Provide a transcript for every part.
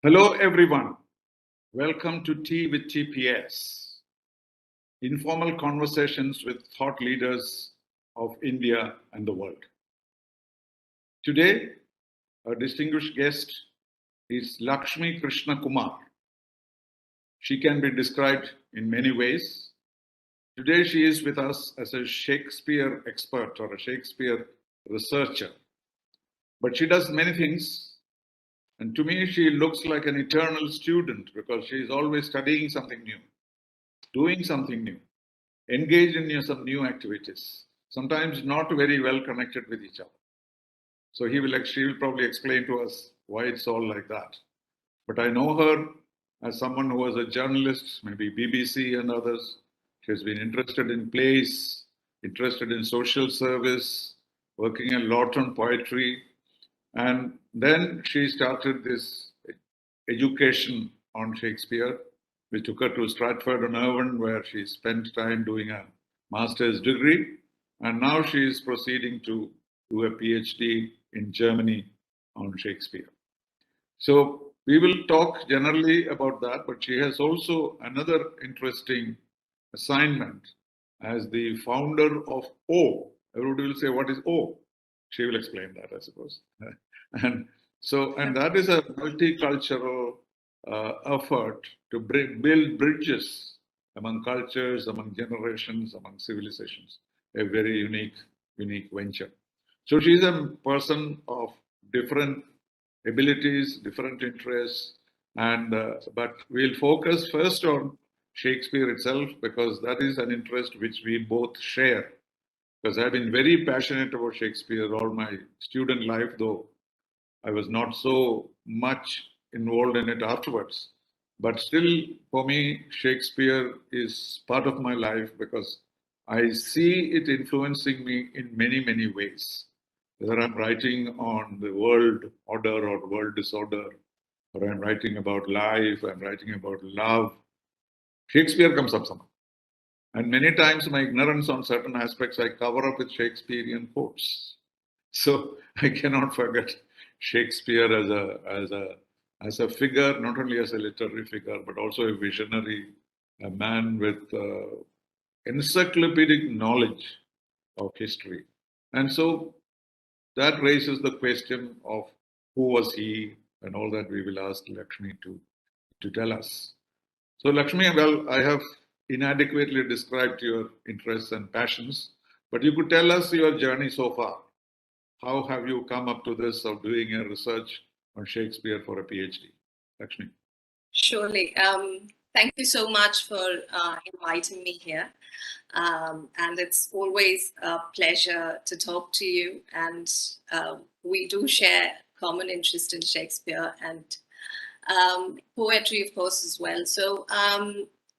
Hello, everyone. Welcome to Tea with TPS, informal conversations with thought leaders of India and the world. Today, our distinguished guest is Lakshmi Krishnakumar. She can be described in many ways. Today, she is with us as a Shakespeare expert or a Shakespeare researcher. But she does many things. And to me, she looks like an eternal student because she is always studying something new, doing something new, engaged in some new activities, sometimes not very well connected with each other. So she will probably explain to us why it's all like that. But I know her as someone who was a journalist, maybe BBC and others. She has been interested in plays, interested in social service, working a lot on poetry. And then she started this education on Shakespeare. We took her to Stratford-on-Avon, where she spent time doing a master's degree. And now she is proceeding to do a PhD in Germany on Shakespeare. So we will talk generally about that, but she has also another interesting assignment as the founder of O. Everybody will say, what is O? She will explain that, I suppose. And that is a multicultural effort to build bridges among cultures, among generations, among civilizations. A very unique venture. So she's a person of different abilities, different interests, and but we'll focus first on Shakespeare itself because that is an interest which we both share. Because I've been very passionate about Shakespeare all my student life, though I was not so much involved in it afterwards. But still, for me, Shakespeare is part of my life because I see it influencing me in many ways. Whether I'm writing on the world order or world disorder, or I'm writing about life, I'm writing about love, Shakespeare comes up somehow. And many times my ignorance on certain aspects I cover up with Shakespearean quotes. So I cannot forget Shakespeare as a figure, not only as a literary figure, but also a visionary, a man with encyclopedic knowledge of history. And so that raises the question of who was he and all that we will ask Lakshmi to tell us. So Lakshmi, well, I have inadequately described your interests and passions, but you could tell us your journey so far. How have you come up to this of doing a research on Shakespeare for a PhD? Lakshmi. Surely. Thank you so much for inviting me here. And it's always a pleasure to talk to you. And we do share common interest in Shakespeare and poetry, of course, as well. So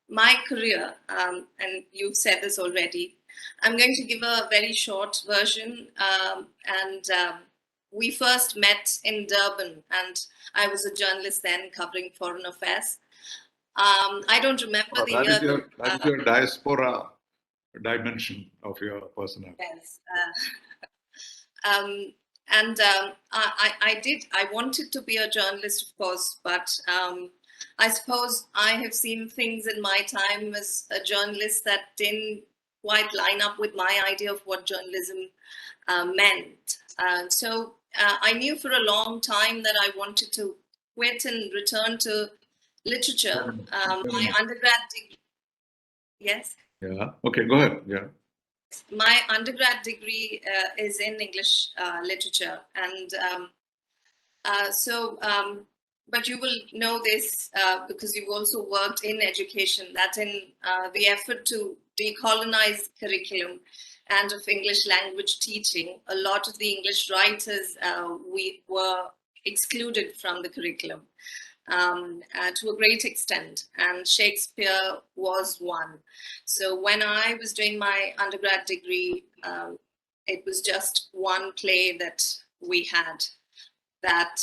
my career, and you've said this already, I'm going to give a very short version. We first met in Durban, and I was a journalist then covering foreign affairs. I don't remember the year. That is your diaspora dimension of your personality. Yes. I wanted to be a journalist, of course, but I suppose I have seen things in my time as a journalist that didn't quite line up with my idea of what journalism meant. So I knew for a long time that I wanted to quit and return to literature. My undergrad degree. Yes? Yeah. Okay, go ahead. Yeah. My undergrad degree is in English literature, and but you will know this because you've also worked in education, that in the effort to decolonize curriculum and of English language teaching, a lot of the English writers we were excluded from the curriculum to a great extent, and Shakespeare was one. So when I was doing my undergrad degree, it was just one play that we had, that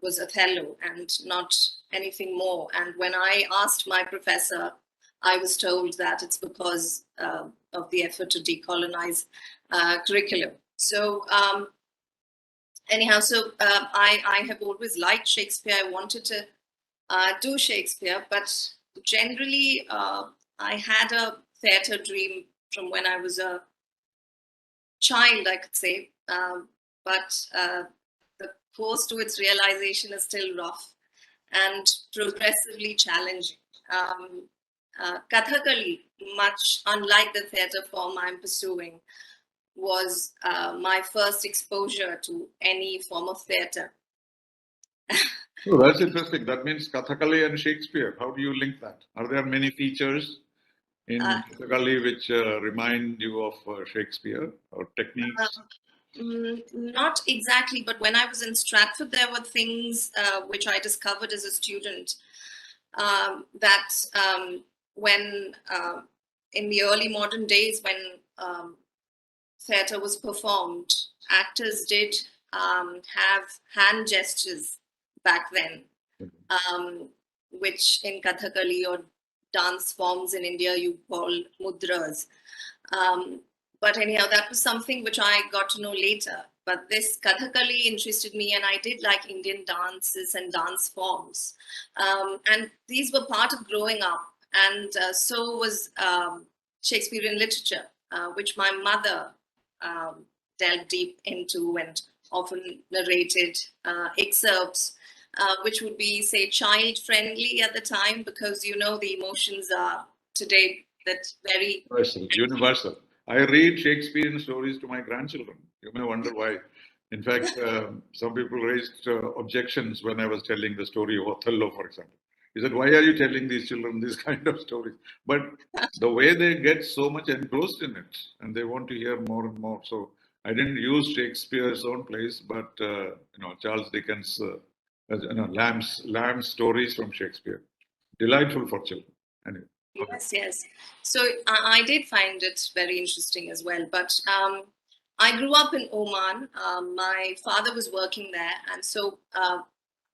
was Othello, and not anything more. And when I asked my professor, I was told that it's because of the effort to decolonize curriculum. So anyhow, so I have always liked Shakespeare. I wanted to do Shakespeare, but generally I had a theatre dream from when I was a child, I could say, but the course to its realization is still rough and progressively challenging. Kathakali, much unlike the theatre form I'm pursuing, was my first exposure to any form of theatre. Oh, that's interesting. That means Kathakali and Shakespeare. How do you link that? Are there many features in Kathakali which remind you of Shakespeare or techniques? Not exactly, but when I was in Stratford, there were things which I discovered as a student that when in the early modern days, when theatre was performed, actors did have hand gestures back then, which in Kathakali or dance forms in India you call mudras. But anyhow, that was something which I got to know later. But this Kathakali interested me, and I did like Indian dances and dance forms. And these were part of growing up. And so was Shakespearean literature, which my mother delved deep into and often narrated excerpts, which would be, say, child-friendly at the time, because, you know, the emotions are today that's very... Universal. I read Shakespearean stories to my grandchildren. You may wonder why. In fact, some people raised objections when I was telling the story of Othello, for example. He said, "Why are you telling these children these kind of stories?" But the way they get so much engrossed in it, and they want to hear more and more. So I didn't use Shakespeare's own plays, but Charles Dickens, Lamb's stories from Shakespeare, delightful for children. Anyway. Yes, yes. So I did find it very interesting as well. But I grew up in Oman. My father was working there. And so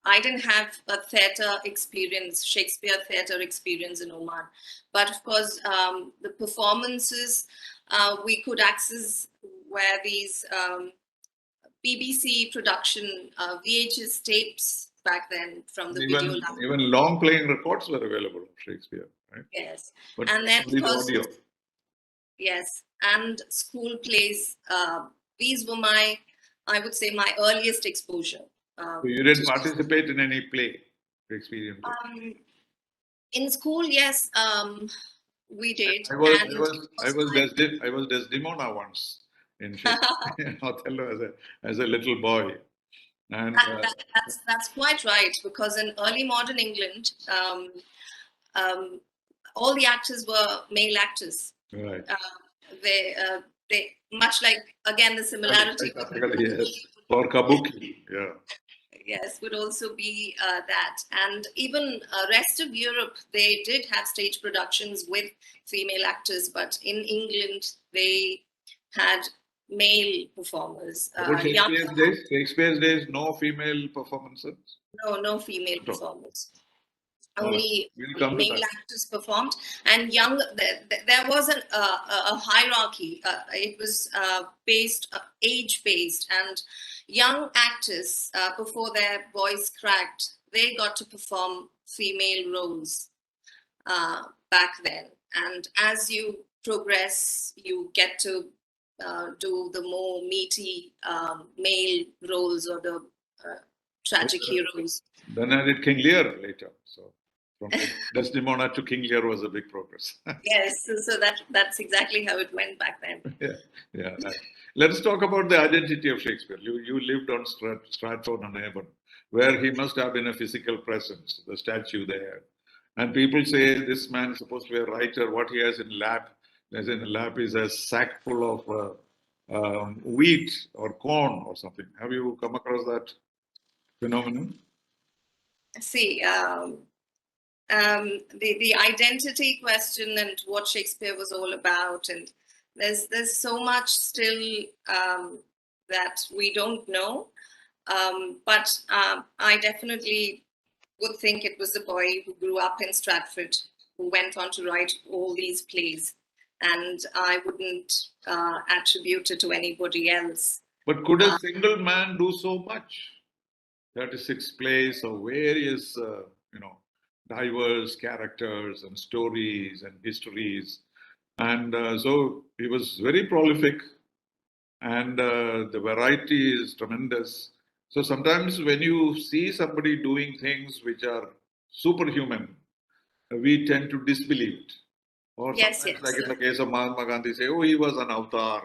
I didn't have a theatre experience, Shakespeare theatre experience in Oman. But of course, the performances we could access were these BBC production VHS tapes back then from the video lab. Even long playing records were available of Shakespeare, right? Yes. But and then only the audio. Yes, and school plays. These were my, I would say, my earliest exposure. So you didn't participate in any play, Shakespearean play? In school, yes, we did. I was Desdemona once in Shakespeare, Othello as a little boy. And that's quite right, because in early modern England, all the actors were male actors. Right. They much like, again, the similarity. Yes. Or kabuki, yeah. Yes, would also be that. And even rest of Europe, they did have stage productions with female actors, but in England, they had male performers. Shakespeare's days, no female performances? No female performers. Only male actors performed, and there was a hierarchy. It was age-based, and young actors, before their voice cracked, they got to perform female roles back then. And as you progress, you get to do the more meaty male roles or the tragic heroes. Then I did King Lear later. So from Desdemona to King Lear was a big progress. Yes, so that's exactly how it went back then. Yeah. Right. Let's talk about the identity of Shakespeare. You lived on Stratford-on-Avon, where he must have been a physical presence, the statue there. And people say this man is supposed to be a writer. What he has in lap is a sack full of wheat or corn or something. Have you come across that phenomenon? See, the identity question and what Shakespeare was all about, and there's so much still that we don't know, but I definitely would think it was the boy who grew up in Stratford who went on to write all these plays, and I wouldn't attribute it to anybody else. But could a single man do so much? 36 plays or various, diverse characters and stories and histories. And so he was very prolific, and the variety is tremendous. So sometimes when you see somebody doing things which are superhuman, we tend to disbelieve it. Or Yes, sometimes, yes. like in the case of Mahatma Gandhi, say, "Oh, he was an avatar,"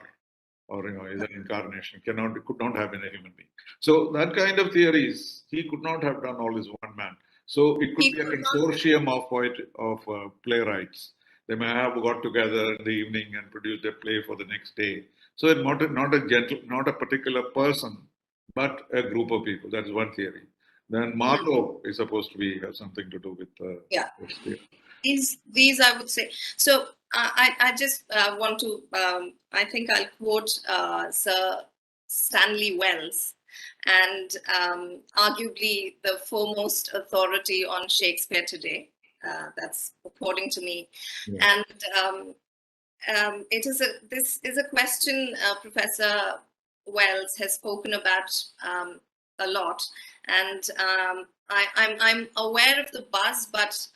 or is an incarnation. Could not have been a human being. So that kind of theories, he could not have done all his one man. So it could He be a could not. consortium of playwrights. They may have got together in the evening and produced a play for the next day. So it's not a particular person, but a group of people. That is one theory. Then Marlowe is supposed to be have something to do with Yeah. Shakespeare. These I would say. So I just want to, I think I'll quote Sir Stanley Wells, and arguably the foremost authority on Shakespeare today. That's according to me. Yeah. And this is a question Professor Wells has spoken about a lot, and I'm aware of the buzz, but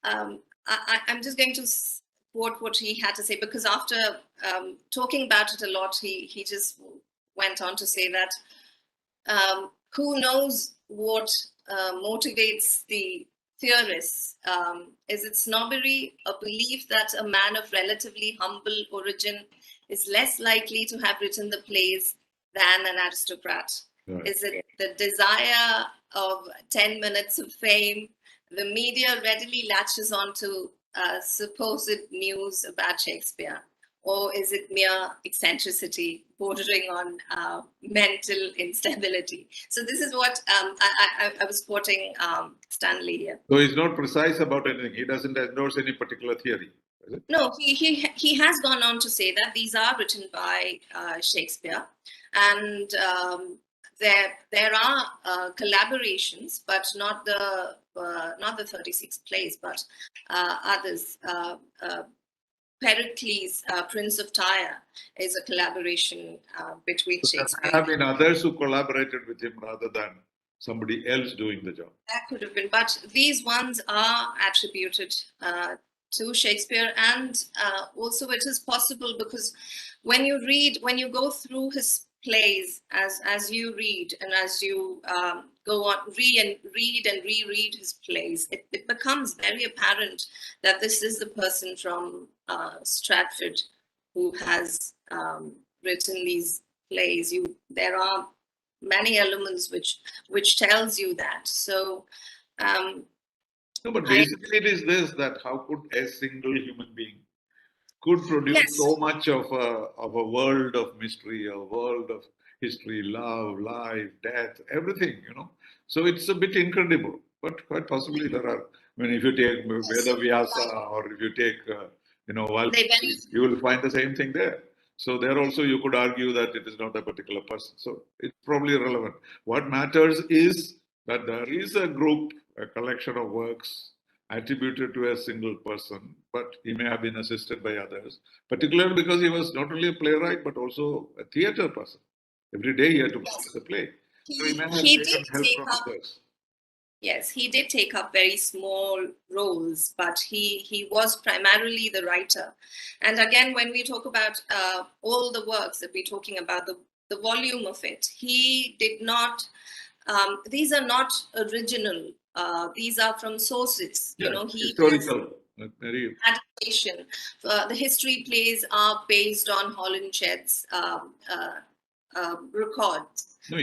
I'm just going to quote what he had to say, because after talking about it a lot, he just went on to say that who knows what motivates the theorists? Is it snobbery, a belief that a man of relatively humble origin is less likely to have written the plays than an aristocrat? Right. Is it the desire of 10 minutes of fame? The media readily latches on to supposed news about Shakespeare. Or is it mere eccentricity bordering on mental instability? So this is what I was quoting Stanley here. So he's not precise about anything. He doesn't endorse any particular theory. Is it? No, he has gone on to say that these are written by Shakespeare, and there are collaborations, but not the 36 plays, but others. Pericles, Prince of Tyre, is a collaboration between So there Shakespeare. may have been others who collaborated with him rather than somebody else doing the job. That could have been, but these ones are attributed to Shakespeare, and also it is possible because when you go through his plays, as you read and as you go on read and reread his plays, it becomes very apparent that this is the person from Stratford who has written these plays. There are many elements which tells you that. So No, but basically it is this, that how could a single human being could produce yes, so much of a world of mystery, a world of history, love, life, death, everything, So it's a bit incredible, but quite possibly there are. I mean, if you take Veda Vyasa or if you take, Valmiki, you will find the same thing there. So there also you could argue that it is not a particular person. So it's probably irrelevant. What matters is that there is a group, a collection of works attributed to a single person, but he may have been assisted by others, particularly because he was not only a playwright, but also a theatre person. Every day he had to practice a play. So he may have taken help from others. Yes, he did take up very small roles, but he was primarily the writer. And again, when we talk about all the works that we're talking about, the volume of it, he did not, these are not original. These are from sources. He historical. Very adaptation. The history plays are based on Holinshed's records. No,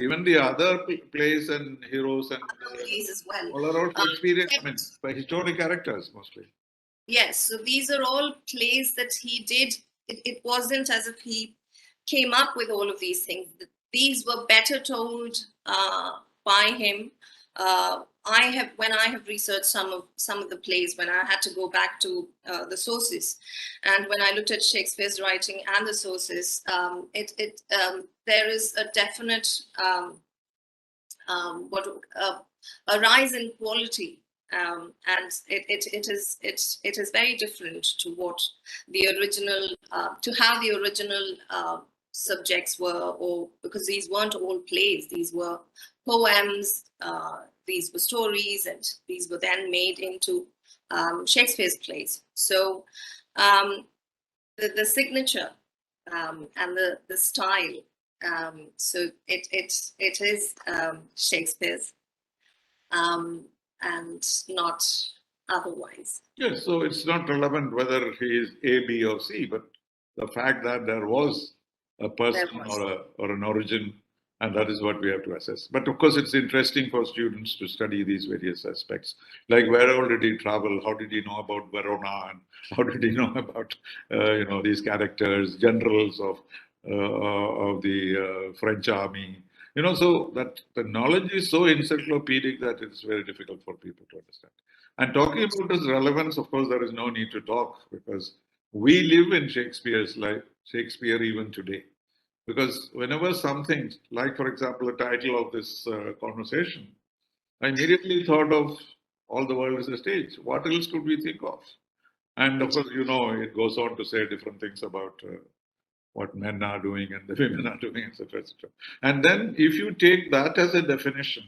even the other plays and heroes and plays as well. all are all Shakespearean, by historic characters mostly. Yes, so these are all plays that he did. It wasn't as if he came up with all of these things. These were better told by him. When I have researched some of the plays, when I had to go back to the sources, and when I looked at Shakespeare's writing and the sources, there is a definite a rise in quality, and it is very different to what the original to how the original subjects were, or because these weren't all plays, these were poems, these were stories, and these were then made into Shakespeare's plays. So the signature and the style, so it is Shakespeare's, and not otherwise. Yes, so it's not relevant whether he is A, B, or C, but the fact that there was a person or an origin, and that is what we have to assess. But of course, it's interesting for students to study these various aspects, like where all did he travel, how did he know about Verona, and how did he know about these characters, generals of the French army. So that the knowledge is so encyclopedic that it's very difficult for people to understand. And talking about its relevance, of course, there is no need to talk because we live in Shakespeare's life, Shakespeare even today. Because whenever something, like for example, the title of this conversation, I immediately thought of All the World is a Stage. What else could we think of? And of course, it goes on to say different things about what men are doing and the women are doing, etc., etc. And then if you take that as a definition,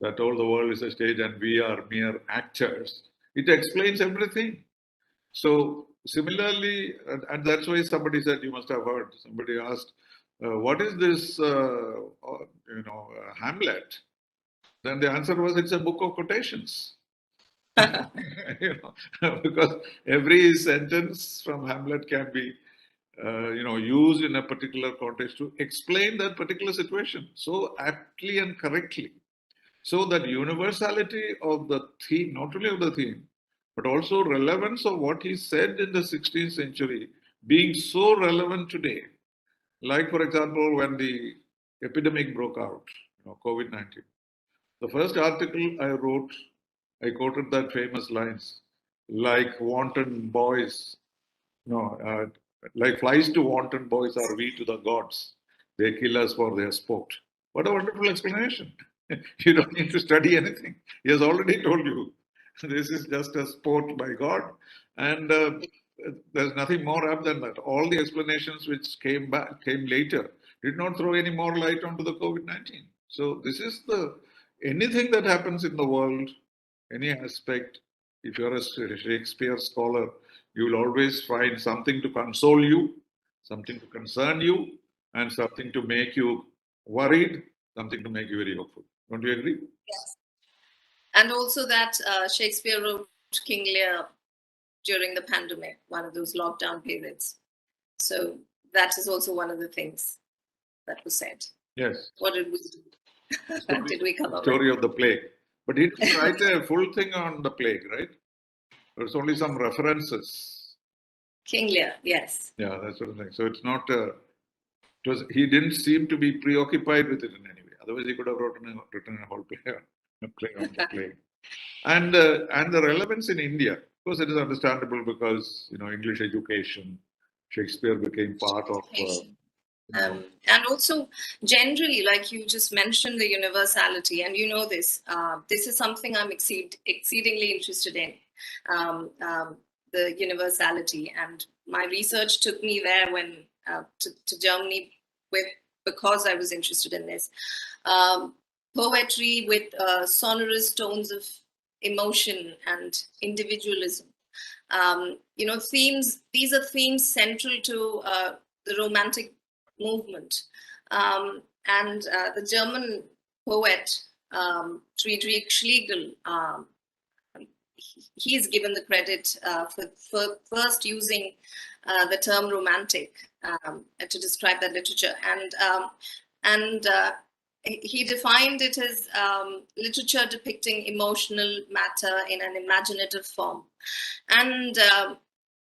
that all the world is a stage and we are mere actors, it explains everything. So similarly, and that's why somebody said, you must have heard, somebody asked, what is this, Hamlet? Then the answer was, it's a book of quotations. Because every sentence from Hamlet can be, used in a particular context to explain that particular situation so aptly and correctly. So that universality of the theme, not only of the theme, but also relevance of what he said in the 16th century being so relevant today. Like, for example, when the epidemic broke out, COVID-19, the first article I wrote, I quoted that famous lines, like wanton boys, like flies to wanton boys are we to the gods. They kill us for their sport. What a wonderful explanation. You don't need to study anything. He has already told you this is just a sport by God. And there's nothing more up than that. All the explanations which came later did not throw any more light onto the COVID-19. So this is anything that happens in the world, any aspect, if you're a Shakespeare scholar, you will always find something to console you, something to concern you, and something to make you worried, something to make you very hopeful. Don't you agree? Yes. And also that Shakespeare wrote King Lear during the pandemic, one of those lockdown periods. So that is also one of the things that was said. Yes. What did we do? Did we come up Story of the plague. But he didn't write a full thing on the plague, right? There's only some references. King Lear, yes. Yeah, that sort of thing. So it's not, he didn't seem to be preoccupied with it in any way. Otherwise, he could have written a whole play on the plague. And the relevance in India, of course, it is understandable because, English education, Shakespeare became part of. And also, generally, like you just mentioned, the universality, and this. This is something I'm exceedingly interested in, the universality. And my research took me there when to Germany because I was interested in this. Poetry with sonorous tones of emotion and individualism. Themes. These are themes central to the Romantic movement, and the German poet Friedrich Schlegel. He is given the credit for first using the term romantic to describe that literature, and he defined it as literature depicting emotional matter in an imaginative form. And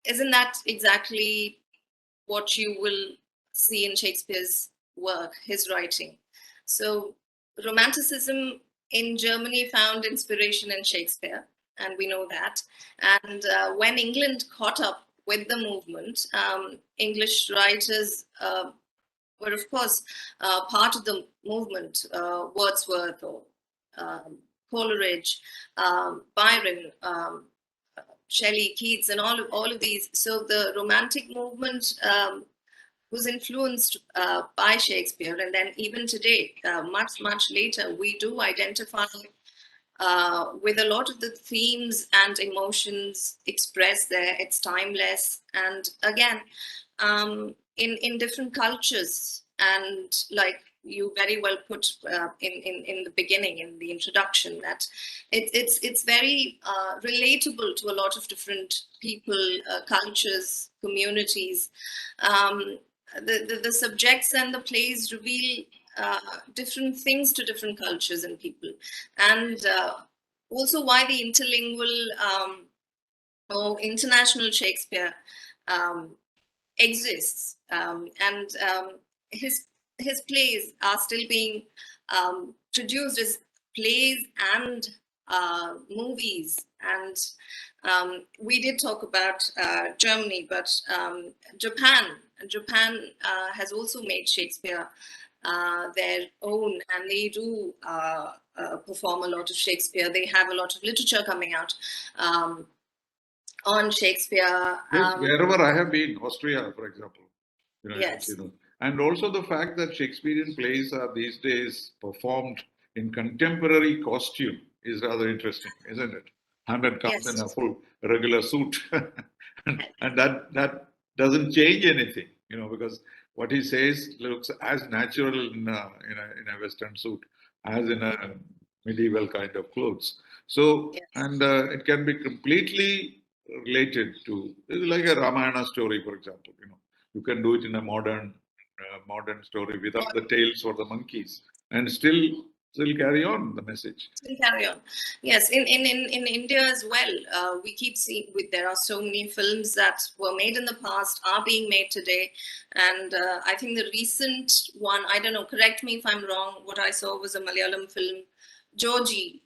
isn't that exactly what you will see in Shakespeare's work, his writing? So Romanticism in Germany found inspiration in Shakespeare, and we know that. And when England caught up with the movement, English writers were, of course, part of the movement. Wordsworth or Coleridge, Byron, Shelley, Keats, and all of these. So the Romantic movement was influenced by Shakespeare, and then even today, much later, we do identify with a lot of the themes and emotions expressed there. It's timeless, and again, in different cultures, and like you very well put in the beginning, in the introduction, that it's very relatable to a lot of different people, cultures, communities. The subjects and the plays reveal different things to different cultures and people, and also why the interlingual or international Shakespeare exists, and his plays are still being produced as plays and movies. And we did talk about Germany, but Japan has also made Shakespeare their own, and they do perform a lot of Shakespeare. They have a lot of literature coming out on Shakespeare. Yes, wherever I have been, Austria, for example, Yes. and also the fact that Shakespearean plays are these days performed in contemporary costume is rather interesting, isn't it? Hamlet comes in a full regular suit, and that doesn't change anything, because what he says looks as natural in a Western suit as in a medieval kind of clothes. So, and it can be completely related to, it's like a Ramayana story, for example. You can do it in a modern story without the tails for the monkeys, and still carry on the message. Still carry on. Yes, in India as well, we keep seeing there are so many films that were made in the past are being made today, and I think the recent one, I don't know, correct me if I'm wrong, what I saw was a Malayalam film, Georgie,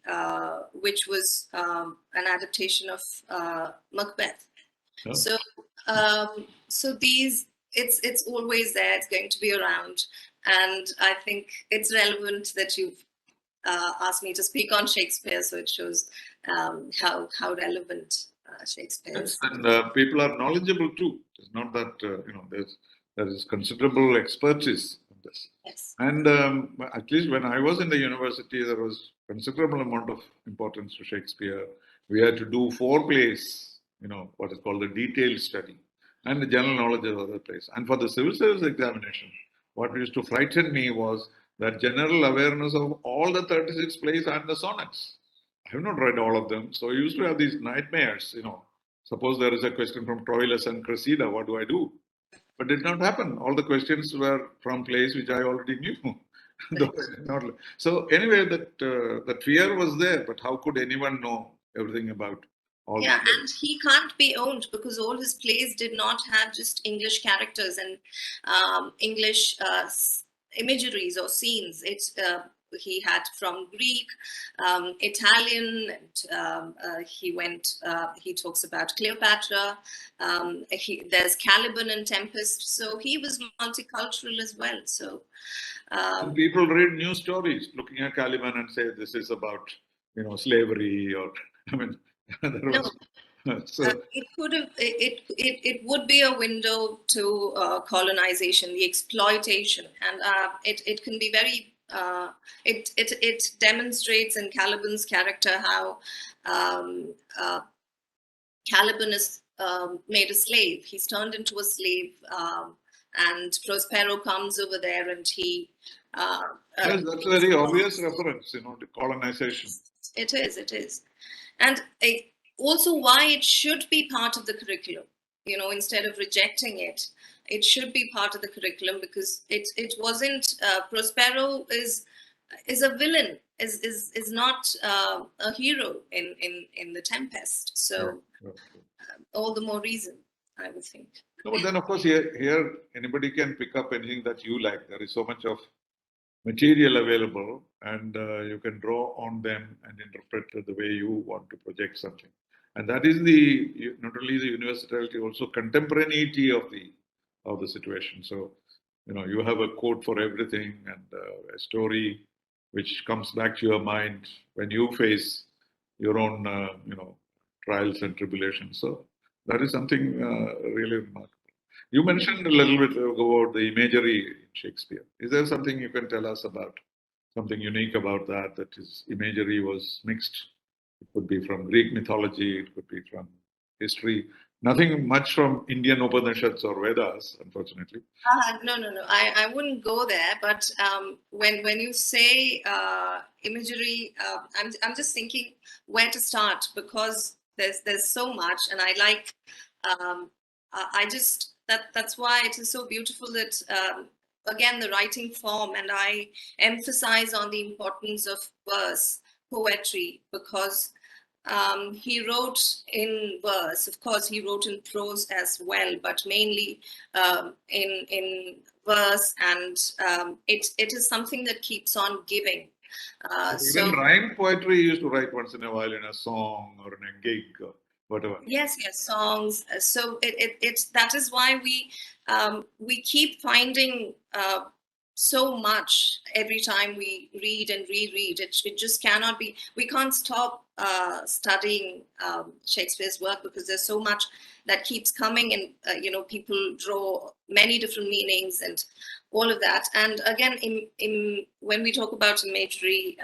which was an adaptation of Macbeth. Oh. So these, it's always there. It's going to be around, and I think it's relevant that you've asked me to speak on Shakespeare. So it shows how relevant Shakespeare is. And people are knowledgeable too. It's not that there is considerable expertise in this. Yes. And at least when I was in the university, there was considerable amount of importance to Shakespeare. We had to do 4 plays, what is called the detailed study, and the general knowledge of other plays. And for the civil service examination, what used to frighten me was that general awareness of all the 36 plays and the sonnets. I have not read all of them, so I used to have these nightmares. Suppose there is a question from Troilus and Cressida, what do I do? But it did not happen. All the questions were from plays which I already knew. So anyway, that fear was there, but how could anyone know everything about all? Yeah, and he can't be owned because all his plays did not have just English characters and English imageries or scenes. He had from Greek, Italian, and he talks about Cleopatra. There's Caliban and Tempest. So he was multicultural as well. So people read news stories looking at Caliban and say this is about slavery, or there was. So, it would be a window to colonization, the exploitation, and it can be very. It demonstrates in Caliban's character how Caliban is made a slave. He's turned into a slave, and Prospero comes over there, and he. Yes, that's a very obvious reference, to colonization. It is, and also why it should be part of the curriculum. Instead of rejecting it, it should be part of the curriculum, because it wasn't. Prospero is a villain, is not a hero in the Tempest. So all the more reason, I would think. No, but then of course here anybody can pick up anything that you like. There is so much of material available, and you can draw on them and interpret the way you want to project something. And that is not only the universality, also contemporaneity of the situation. So, you have a quote for everything, and a story which comes back to your mind when you face your own, trials and tribulations. So that is something really remarkable. You mentioned a little bit about the imagery in Shakespeare. Is there something you can tell us about something unique about that his imagery was mixed. It could be from Greek mythology, it could be from history. Nothing much from Indian Upanishads or Vedas, unfortunately. No. I wouldn't go there. But when you say imagery, I'm just thinking where to start, because there's so much, and I like. I just that's why it is so beautiful that again the writing form, and I emphasize on the importance of verse poetry, because he wrote in verse. Of course, he wrote in prose as well, but mainly in verse, and it is something that keeps on giving. Even rhyme poetry he used to write once in a while in a song or in a gig or whatever. Yes, songs. So it's that is why we keep finding so much every time we read and reread. It just cannot be. We can't stop studying Shakespeare's work, because there's so much that keeps coming, and people draw many different meanings and all of that. And again, in when we talk about imagery,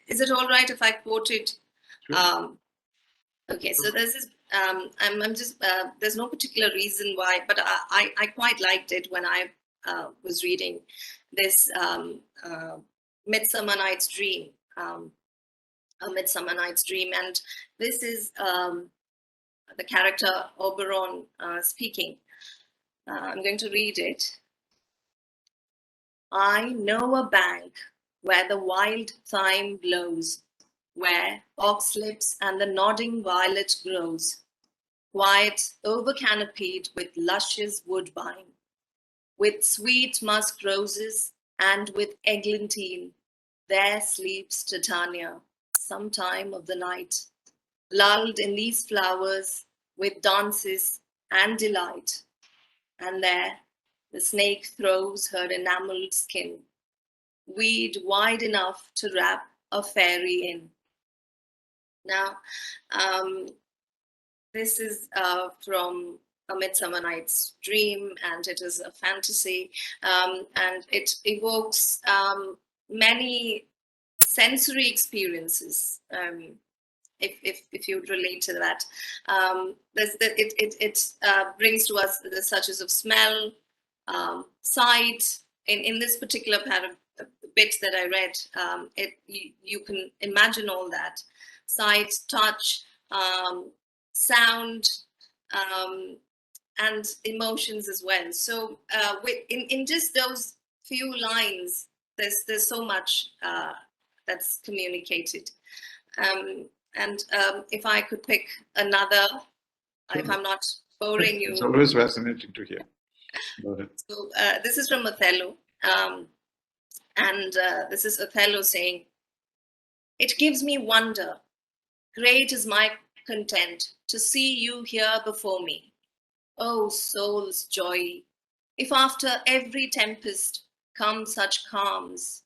is it all right if I quoted? Sure. Okay, so there's this. I'm just. There's no particular reason why, but I quite liked it when I was reading this Midsummer Night's Dream, A Midsummer Night's Dream, and this is the character Oberon speaking. I'm going to read it. I know a bank where the wild thyme blows, where oxlips and the nodding violet grows, quiet, over-canopied with luscious woodbine, with sweet musk roses and with eglantine, there sleeps Titania some time of the night, lulled in these flowers with dances and delight. And there the snake throws her enameled skin, weed wide enough to wrap a fairy in. Now, this is from A Midsummer Night's Dream, and it is a fantasy, and it evokes many sensory experiences. If you relate to that, it brings to us the touches of smell, sight. In this particular part of the bit that I read, you can imagine all that: sight, touch, sound, and emotions as well. So in just those few lines, there's so much that's communicated. And if I could pick another, if I'm not boring you. It's always fascinating to hear. Go ahead. So this is from Othello. And this is Othello saying, "It gives me wonder. Great is my content to see you here before me. O soul's joy, if after every tempest come such calms,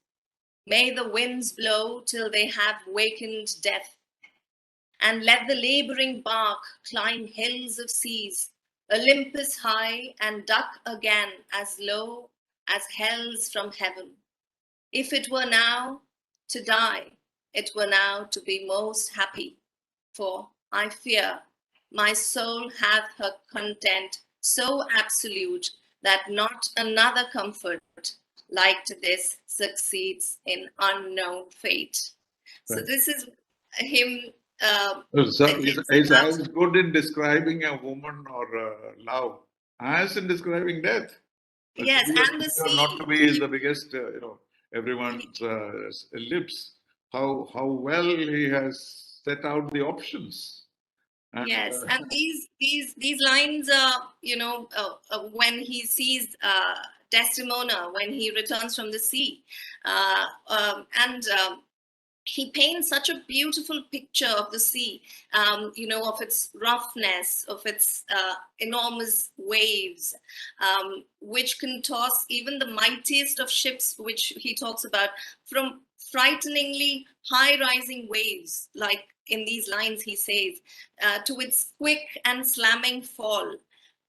may the winds blow till they have wakened death, and let the laboring bark climb hills of seas, Olympus high, and duck again as low as hells from heaven. If it were now to die, it were now to be most happy, for I fear my soul hath her content so absolute that not another comfort like to this succeeds in unknown fate." So Right. this is him. So he's as good in describing a woman or love as in describing death. Yes, To be and the sea. not to be is the biggest, everyone's lips. How well he has set out the options. And, Yes, and these lines are, when he sees Desdemona, when he returns from the sea, and he paints such a beautiful picture of the sea, of its roughness, of its enormous waves, which can toss even the mightiest of ships, which he talks about, from frighteningly high-rising waves, like in these lines he says, to its quick and slamming fall.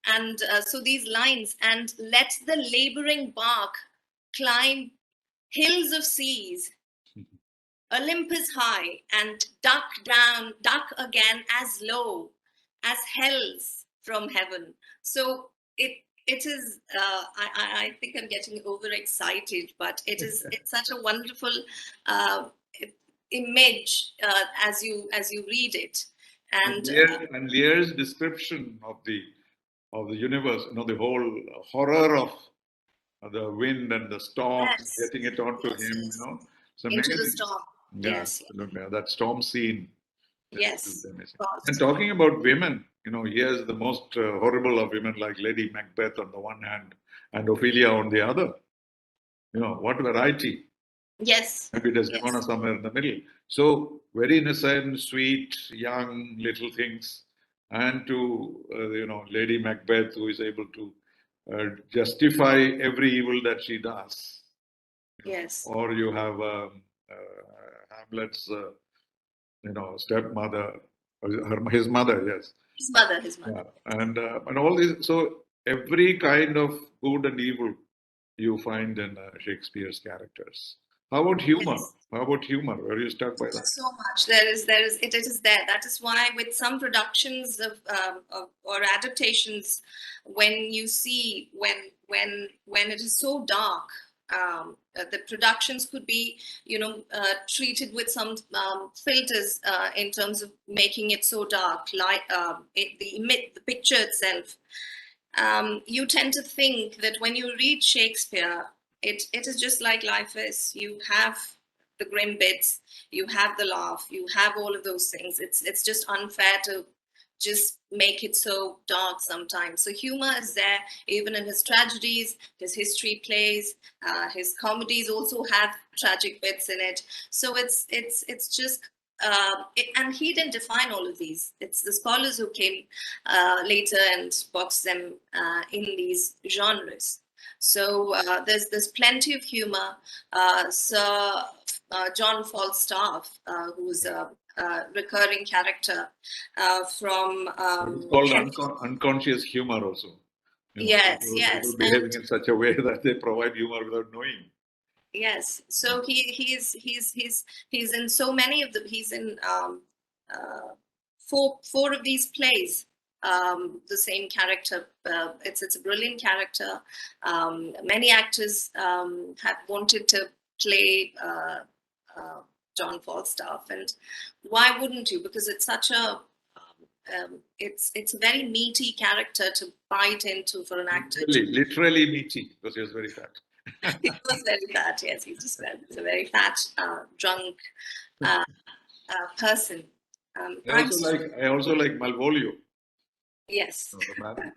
And so these lines, and let the laboring bark climb hills of seas, Olympus high, and duck again as low as hells from heaven. So it is. I think I'm getting overexcited, but it's such a wonderful uh, image as you read it, and And Lear's description of the universe, the whole horror of the wind and the storms, yes, getting it onto yes, him, yes. it's Into the amazing. storm. Yeah, Yes, absolutely. That storm scene is yes, amazing. of And course. talking about women, he has the most horrible of women, like Lady Macbeth on the one hand and Ophelia on the other. What variety. Yes, Maybe Desdemona yes, somewhere in the middle. So very innocent, sweet, young little things, and to Lady Macbeth, who is able to justify every evil that she does. yes. Or you have Hamlet's stepmother, his mother, yes, His mother, his yeah, mother. and all these. So every kind of good and evil you find in Shakespeare's characters. How about humor? Yes. How about humor? Were you struck by that? So much it is there. That is why with some productions of or adaptations, when you see when it is so dark, the productions could be treated with some filters in terms of making it so dark, like the picture itself. You tend to think that when you read Shakespeare, it is just like life is. You have the grim bits, you have the laugh, you have all of those things. It's just unfair to just make it so dark sometimes. So humor is there, even in his tragedies, his history plays, his comedies also have tragic bits in it. So it's just and he didn't define all of these. It's the scholars who came later and boxed them in these genres. So there's plenty of humor. Sir John Falstaff, who's a recurring character from It's called Henry. unconscious humor also. Yes, People yes, behaving in such a way that they provide humor without knowing. yes. So he's in so many of them. He's in four of these plays. The same character. It's a brilliant character. Many actors have wanted to play John Falstaff, and why wouldn't you? Because it's such a it's a very meaty character to bite into for an actor. Literally meaty, because he was very fat. He was very fat. Yes, he described as a very fat, drunk person. I also like Malvolio. Yes, The man.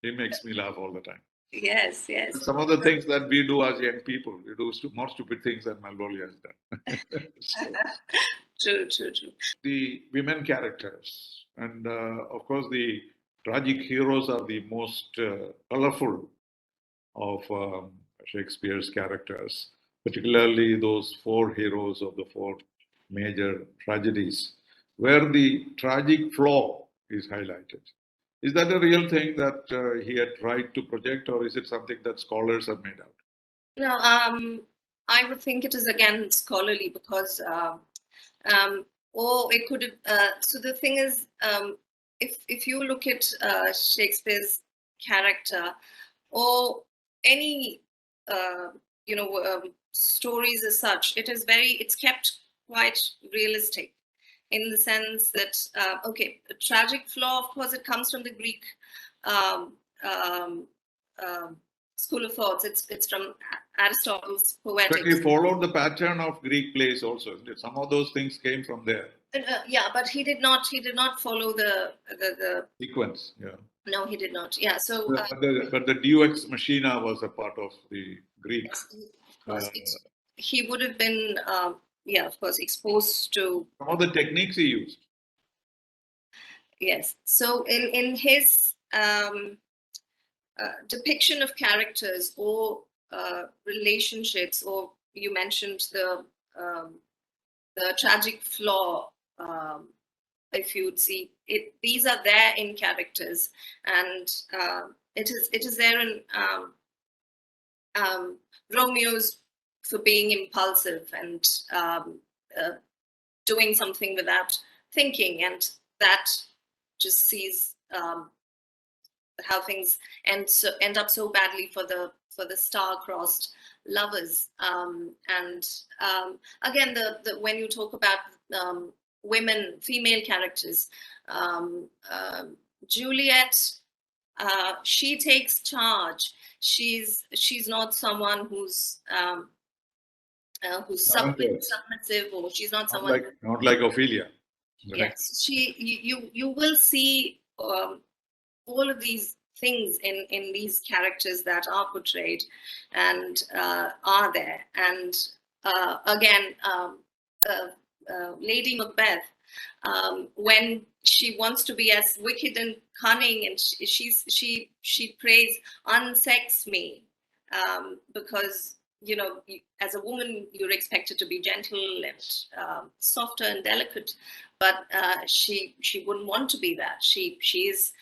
He makes me laugh all the time. yes, yes. Some of the things that we do as young people, we do more stupid things than Malvolio has done. So, True, true, true. the women characters, and of course, the tragic heroes are the most colorful of Shakespeare's characters, particularly those four heroes of the four major tragedies, where the tragic flaw is highlighted. Is that a real thing that he had tried to project, or is it something that scholars have made out? No, I would think it is again scholarly because, or it could have. So the thing is, if you look at Shakespeare's character or any stories as such, it's kept quite realistic in the sense that okay, a tragic flaw, of course, it comes from the Greek um, um, um, school of thoughts. It's from Aristotle's But he Poetics. followed the pattern of Greek plays also, isn't it? Some of those things came from there. Yeah, but he did not follow the Sequence, yeah. no, he did not. Yeah, so But the Deus Machina was a part of the Greek. yes, of course, he would have been yeah, of course, exposed to Some of the techniques he used. yes. So in his depiction of characters or relationships, or you mentioned the tragic flaw. If you would see it, these are there in characters, and it is there in Romeo's for being impulsive and doing something without thinking, and that just sees how things end up so badly for the star-crossed lovers. And again, when you talk about female characters, Juliet, she takes charge. She's not someone who's submissive, or she's not someone not like Ophelia. Yes, you will see all of these things in these characters that are portrayed and are there. And again, Lady Macbeth, when she wants to be as wicked and cunning, and she prays, "Unsex me," because as a woman, you're expected to be gentle and softer and delicate, but she wouldn't want to be that. She is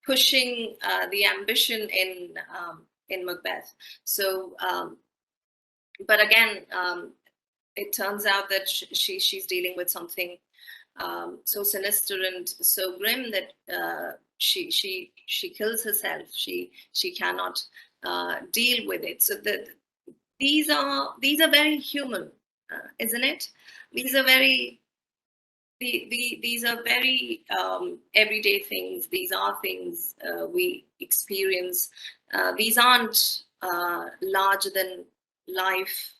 pushing the ambition in Macbeth. So, but again, it turns out that she's dealing with something so sinister and so grim that she kills herself. She cannot deal with it. So these are very human, isn't it? These are very everyday things. These are things we experience. These aren't larger than life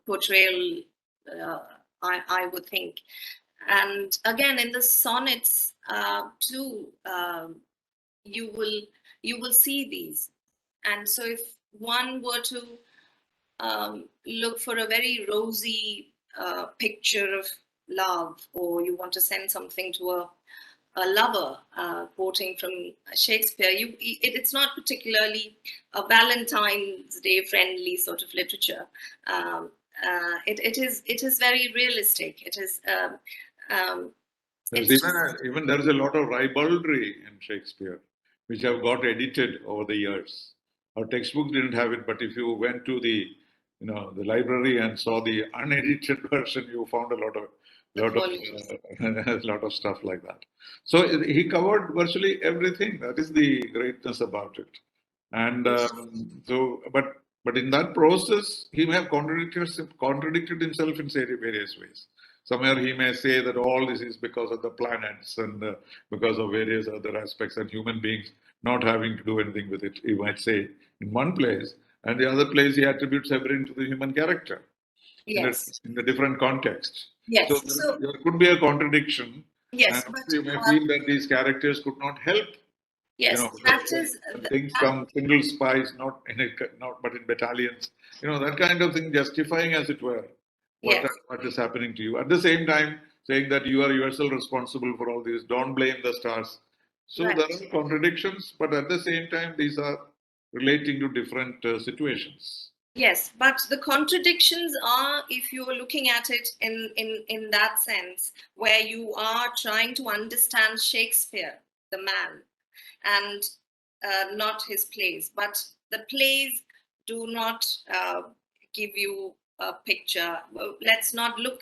portrayal, I would think. And again, in the sonnets too, you will see these. And so if one were to look for a very rosy picture of love, or you want to send something to a lover, quoting from Shakespeare, it's not particularly a Valentine's Day friendly sort of literature. It is very realistic. It is. There's even there's a lot of ribaldry in Shakespeare, which have got edited over the years. Our textbooks didn't have it, but if you went to the library and saw the unedited version, you found a lot of stuff like that. So he covered virtually everything. That is the greatness about it. And but in that process, he may have contradicted himself in various ways. Somewhere he may say that all this is because of the planets and because of various other aspects and human beings not having to do anything with it, he might say in one place. And the other place he attributes everything to the human character. Yes. In the different context. Yes. So there could be a contradiction. Yes. And you may feel that these characters could not help. Yes, things come single spies, not but in battalions. That kind of thing, justifying, as it were, what is happening to you. At the same time, saying that you are yourself responsible for all this. Don't blame the stars. So there are contradictions, but at the same time, these are relating to different situations. Yes, but the contradictions are, if you're looking at it in that sense, where you are trying to understand Shakespeare, the man, and not his plays. But the plays do not give you a picture. Let's not look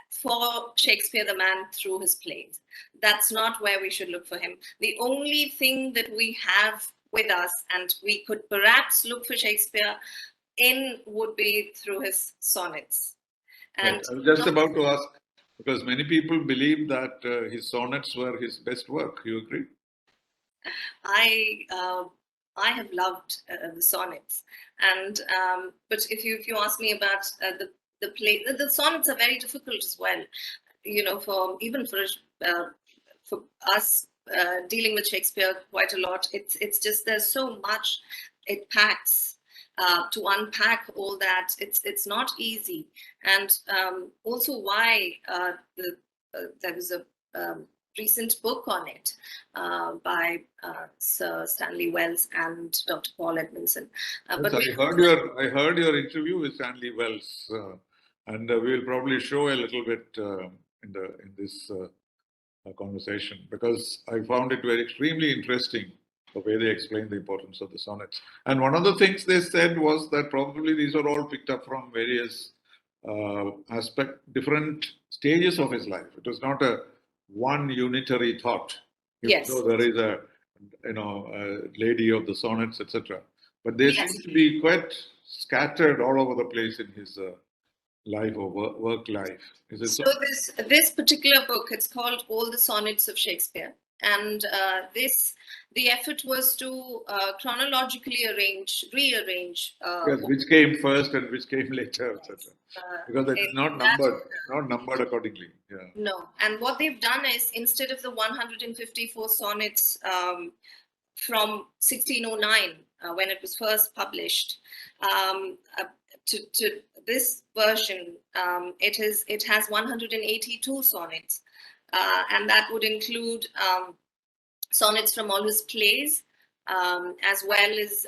for Shakespeare, the man, through his plays. That's not where we should look for him. The only thing that we have with us, and we could perhaps look for Shakespeare in, would be through his sonnets. And I was just about to ask, because many people believe that his sonnets were his best work. You agree? I have loved the sonnets, and but if you ask me about the play, the sonnets are very difficult as well. For us dealing with Shakespeare quite a lot, it's just there's so much it packs. To unpack all that, it's not easy, and also why there was a recent book on it by Sir Stanley Wells and Dr. Paul Edmondson. But I heard your interview with Stanley Wells, and we will probably show a little bit in this conversation, because I found it extremely interesting. the way they explain the importance of the sonnets. And one of the things they said was that probably these are all picked up from various different stages of his life. It was not a one unitary thought. Yes. So there is a lady of the sonnets, etc. But they Yes. seem to be quite scattered all over the place in his life or work life. Is it so? So this particular book, it's called All the Sonnets of Shakespeare, and the effort was to chronologically rearrange. Yes, which came first and which came later, etc. Because it's not numbered accordingly. Yeah. No, and what they've done is, instead of the 154 sonnets from 1609, when it was first published, to this version, it has 182 sonnets, and that would include sonnets from all his plays, as well as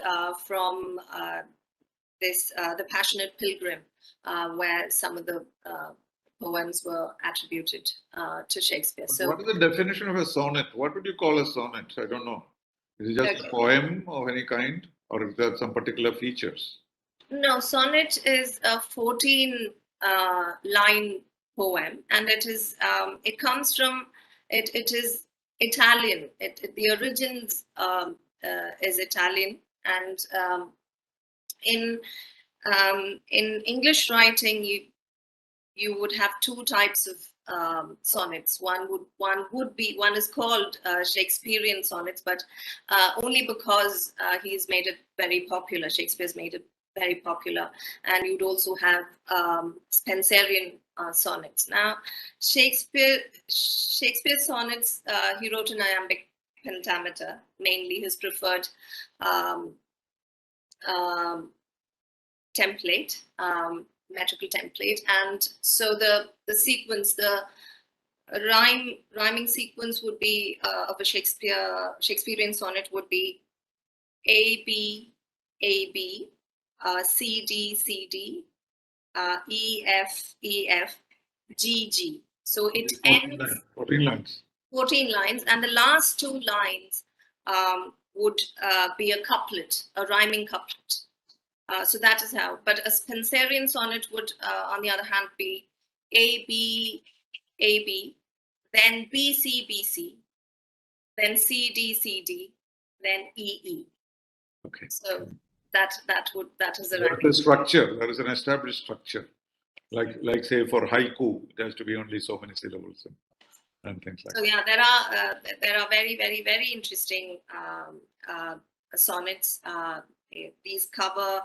from the Passionate Pilgrim, where some of the poems were attributed to Shakespeare. So, what is the definition of a sonnet? What would you call a sonnet? I don't know. Is it just a poem of any kind, or is there some particular features? No, sonnet is a 14 line poem, and it comes from it is Italian. The origins is Italian, and in English writing, you would have two types of sonnets. One is called Shakespearean sonnets, but only because he's made it very popular. Shakespeare's made it very popular, and you'd also have Spenserian sonnets. Now, Shakespeare's sonnets, he wrote in iambic pentameter, mainly his preferred template, metrical template, and so the sequence, the rhyming sequence would be of a Shakespearean sonnet would be A B A B, C D C D, E F E F, G G. So it ends 14 lines. 14 lines, and the last two lines would be a couplet, a rhyming couplet. So that is how. But a Spenserian sonnet would, on the other hand, be A B A B, then B C B C, then C D C D, then E E. Okay. So that is a rhyming structure. There is an established structure. Like say for haiku, it has to be only so many syllables and things like that. So yeah, there are very, very, very interesting sonnets. These cover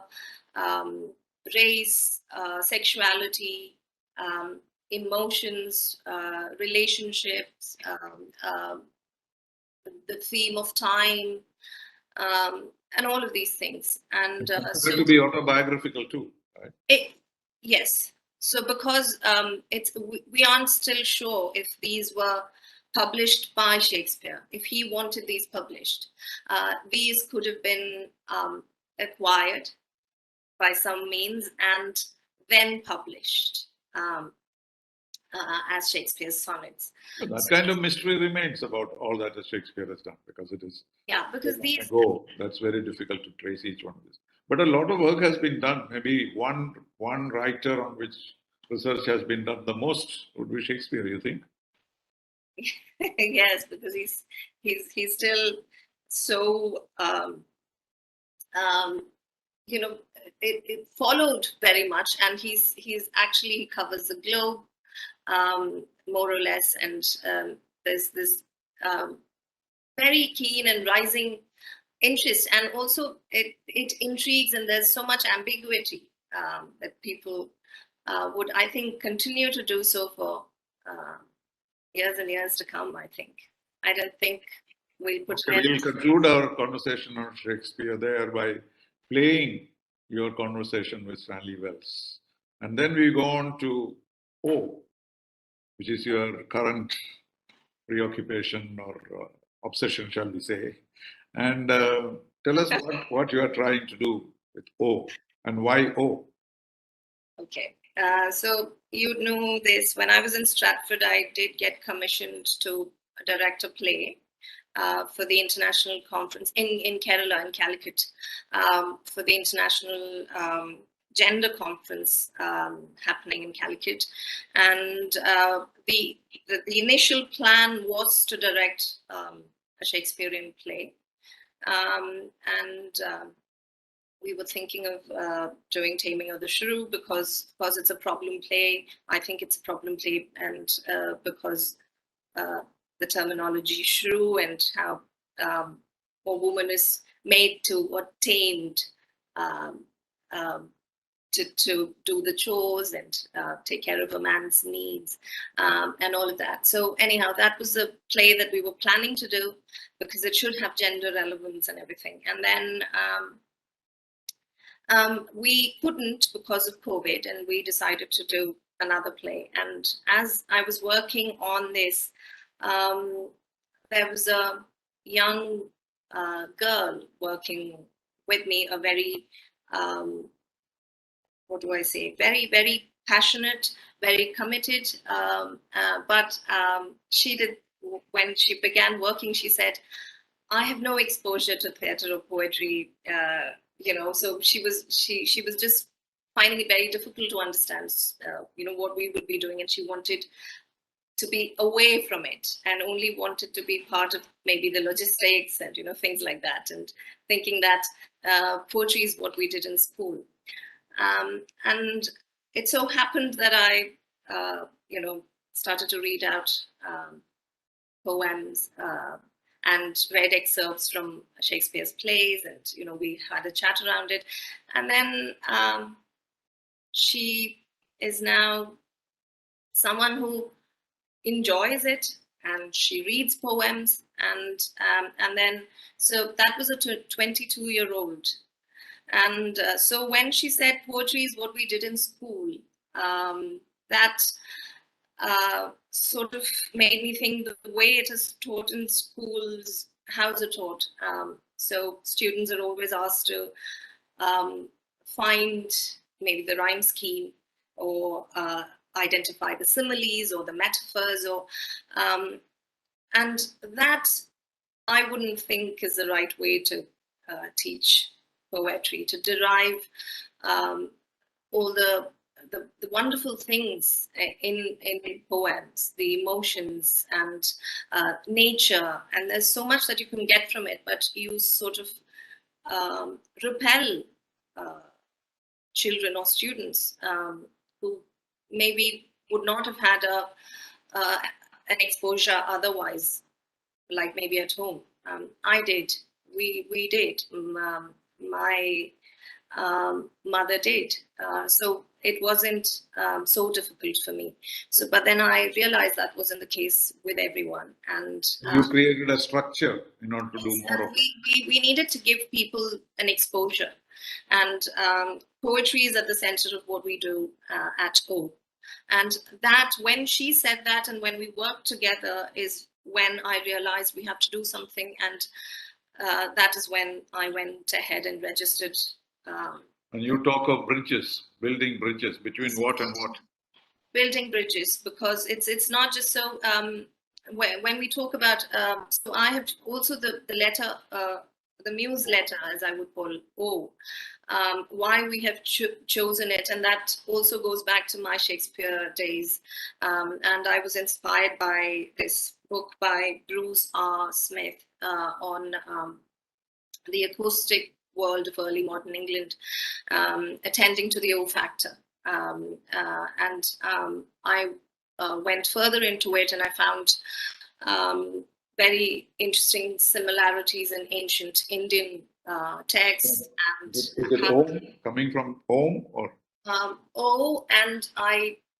race, sexuality, emotions, relationships, the theme of time, and all of these things. And so to be autobiographical too, right? Yes. So because we aren't still sure if these were published by Shakespeare, if he wanted these published, these could have been acquired by some means and then published as Shakespeare's sonnets. So that kind of mystery remains about all that Shakespeare has done, because it is. Yeah, because these. That's very difficult to trace each one of these. But a lot of work has been done. Maybe one writer on which research has been done the most would be Shakespeare, you think? Yes, because he's still so it followed very much, and he's actually covers the globe more or less, and there's this very keen and rising interest, and also it intrigues, and there's so much ambiguity that people would, I think, continue to do so for years and years to come. I think. I don't think we'll put. Okay, we'll conclude our conversation on Shakespeare there by playing your conversation with Stanley Wells, and then we go on to O, which is your current preoccupation or obsession, shall we say, and tell us what you are trying to do with O and why O. Okay, so you know this. When I was in Stratford, I did get commissioned to direct a play for the international conference in Kerala, in Calicut, for the international gender conference happening in Calicut. And the initial plan was to direct a Shakespearean play. We were thinking of doing Taming of the Shrew because it's a problem play. I think it's a problem play, and because the terminology shrew and how a woman is made to or tamed to do the chores and take care of a man's needs and all of that. So anyhow, that was a play that we were planning to do because it should have gender relevance and everything. And then we couldn't because of COVID, and we decided to do another play. And as I was working on this, there was a young girl working with me, a very, what do I say, very, very passionate, very committed. But she did, when she began working, she said, I have no exposure to theatre or poetry, so she was just finding it very difficult to understand, what we would be doing. And she wanted to be away from it and only wanted to be part of maybe the logistics and, things like that. And thinking that poetry is what we did in school. And it so happened that I, started to read out poems and read excerpts from Shakespeare's plays, and we had a chat around it. And then she is now someone who enjoys it, and she reads poems, and then so that was a 22-year-old. And so when she said poetry is what we did in school, that sort of made me think the way it is taught in schools, how is it taught? So students are always asked to find maybe the rhyme scheme, or identify the similes or the metaphors, or and that I wouldn't think is the right way to teach poetry, to derive all the wonderful things in poems, the emotions and nature, and there's so much that you can get from it, but you sort of repel children or students who maybe would not have had an exposure otherwise, like maybe at home. I did. We did. My mother did. So it wasn't so difficult for me. So, but then I realized that wasn't the case with everyone. And you created a structure in order to do more of it. We needed to give people an exposure. And poetry is at the center of what we do at home. And that, when she said that, and when we worked together, is when I realized we have to do something. And that is when I went ahead and registered. And you talk of bridges, building bridges between what and what? Building bridges, because it's not just so. When we talk about, so I have also the letter, the muse letter, as I would call it, why we have chosen it, and that also goes back to my Shakespeare days. And I was inspired by this book by Bruce R. Smith on the acoustic world of early modern England, attending to the O factor. I went further into it, and I found very interesting similarities in ancient Indian texts. And is it Om, coming from Om, or?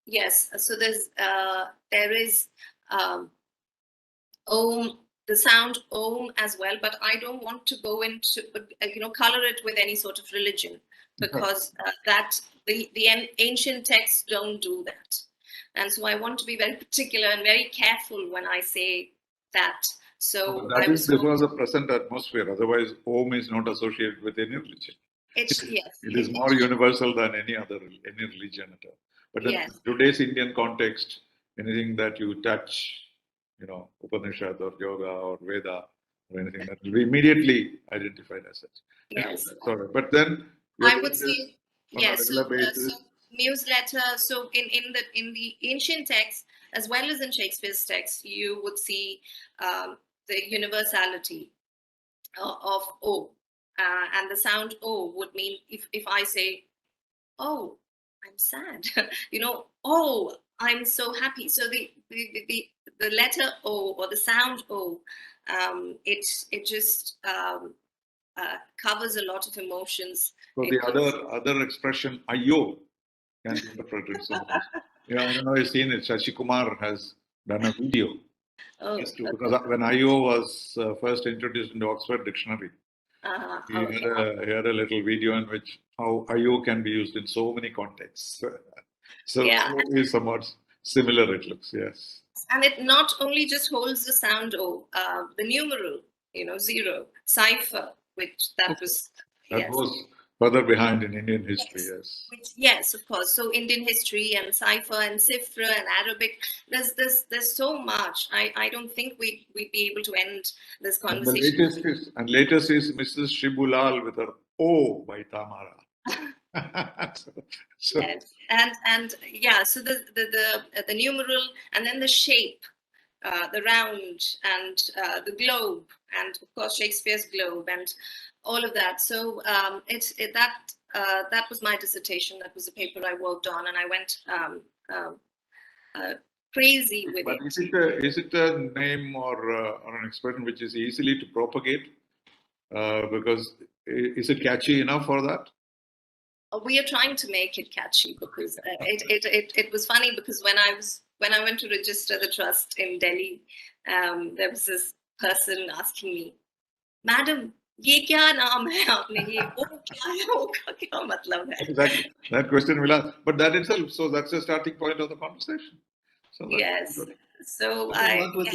Yes. So there is Om, the sound Om as well, but I don't want to go into color it with any sort of religion, because that the ancient texts don't do that. And so I want to be very particular and very careful when I say that. So that is because of the present atmosphere. Otherwise, Om is not associated with any religion. It is more universal than any religion at all. But in today's Indian context, anything that you touch, Upanishad or yoga or Veda, or anything that will be immediately identified as such. Yes. Sorry, but then I would say on a yes. regular basis. So newsletter. So in the ancient texts as well as in Shakespeare's text, you would see the universality of O, and the sound O would mean if I say, "Oh, I'm sad," "Oh, I'm so happy." So the letter O or the sound O, it just covers a lot of emotions. So the other expression "ayo" can be interpreted so much. Yeah, I don't know if you've seen it. Shashi Kumar has done a video. Oh, Because when "ayo" was first introduced in the Oxford Dictionary, he had a little video in which how "ayo" can be used in so many contexts. So yeah, it's somewhat similar. It looks, yes. and it not only just holds the sound O, the numeral, 0, cipher, which that was That yes. was further behind in Indian history, yes. Yes, of course. So Indian history and cipher and Sifra and Arabic, there's so much. I don't think we'd be able to end this And the conversation. latest is Mrs. Shibulal with her "O" by Tamara. so, Yes, and yeah. So the numeral and then the shape, the round and the globe, and of course Shakespeare's globe and all of that. So that was my dissertation. That was a paper I worked on, and I went crazy with but it. is it a name or an expression which is easily to propagate? Because is it catchy enough for that? We are trying to make it catchy because it was funny because when I went to register the trust in Delhi, there was this person asking me, "Madam, ये क्या नाम है आपने ये ओ क्या है ओ का क्या मतलब है?" Exactly. That question will ask. But that itself, so that's the starting point of the conversation. So Yes. So some luck with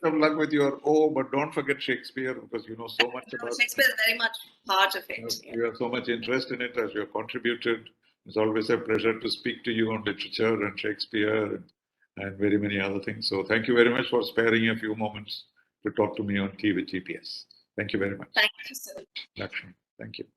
some luck with your "Oh," but don't forget Shakespeare because you know so much about Shakespeare is very much part of it. You have so much interest in it as you have contributed. It's always a pleasure to speak to you on literature and Shakespeare and very many other things. So thank you very much for sparing a few moments to talk to me on Tea with GPS. Thank you very much. Thank you so much. Lakshmi, thank you.